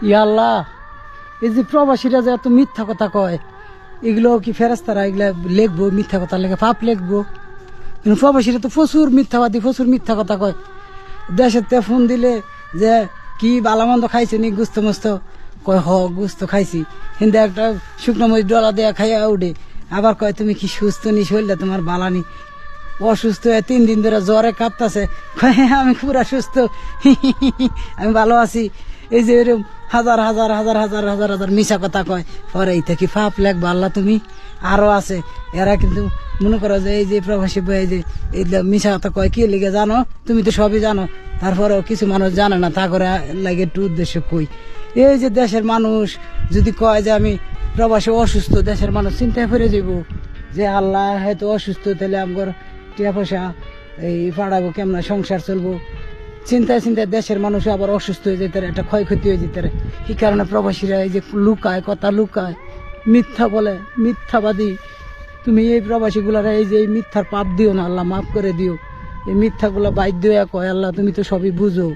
ইয়া আল্লাহ, এই যে প্রবাসীরা যে এত মিথ্যা কথা কয়, এগুলো কি ফেরেস্তারা এগুলা লিখবো? মিথ্যা কথা লেখে পাপ লিখবো? কিন্তু প্রবাসীরা তো প্রচুর মিথ্যাবাদী, প্রচুর মিথ্যা কথা কয়। দেশের তে ফোন দিলে যে কি বালামন্দ খাইছে নি, গুস্ত মুস্ত, কয় হ গুস্ত খাইছি, কিন্তু একটা শুকনো মরিচ ডলা দেয়া খাইয়া উঠে আবার কয় তুমি কি সুস্থ নি, শরীরটা তোমার বালানি, অসুস্থ হয়ে 3 দিন ধরে জ্বরে কাঁপতাছে, আমি পুরা সুস্থ, আমি ভালো আছি। এই যে এরকম হাজার হাজার হাজার হাজার হাজার হাজার মিশা কথা কয়, পরে এই থেকে পাপ লেখবা আল্লাহ তুমি। আরো আছে এরা কিন্তু মনে করো যে এই যে প্রবাসী এই যে এই মিশা কথা কয় কি লিগে জানো? তুমি তো সবই জানো, তারপরেও কিছু মানুষ জানে না, তা করে লাগে একটু উদ্দেশ্য কই। এই যে দেশের মানুষ যদি কয় যে আমি প্রবাসী অসুস্থ, দেশের মানুষ চিন্তায় পড়ে যাব যে আল্লাহ হয়তো অসুস্থ, তাহলে আমার টিয়া পয়সা এই পাড়াবো, কেমন সংসার চলবো, চিন্তায় চিন্তায় দেশের মানুষ আবার অসুস্থ হয়ে যেতে, একটা ক্ষয়ক্ষতি হয়ে যেতে। কি কারণে প্রবাসীরা এই যে লুকায়, কথা লুকায়, মিথ্যা বলে, মিথ্যাবাদী। তুমি এই প্রবাসীগুলার এই যে এই মিথ্যার পাপ দিও না, আল্লাহ মাফ করে দিও। এই মিথ্যাগুলা বাধ্য হয়ে কয় আল্লাহ তুমি তো সবই বুঝো।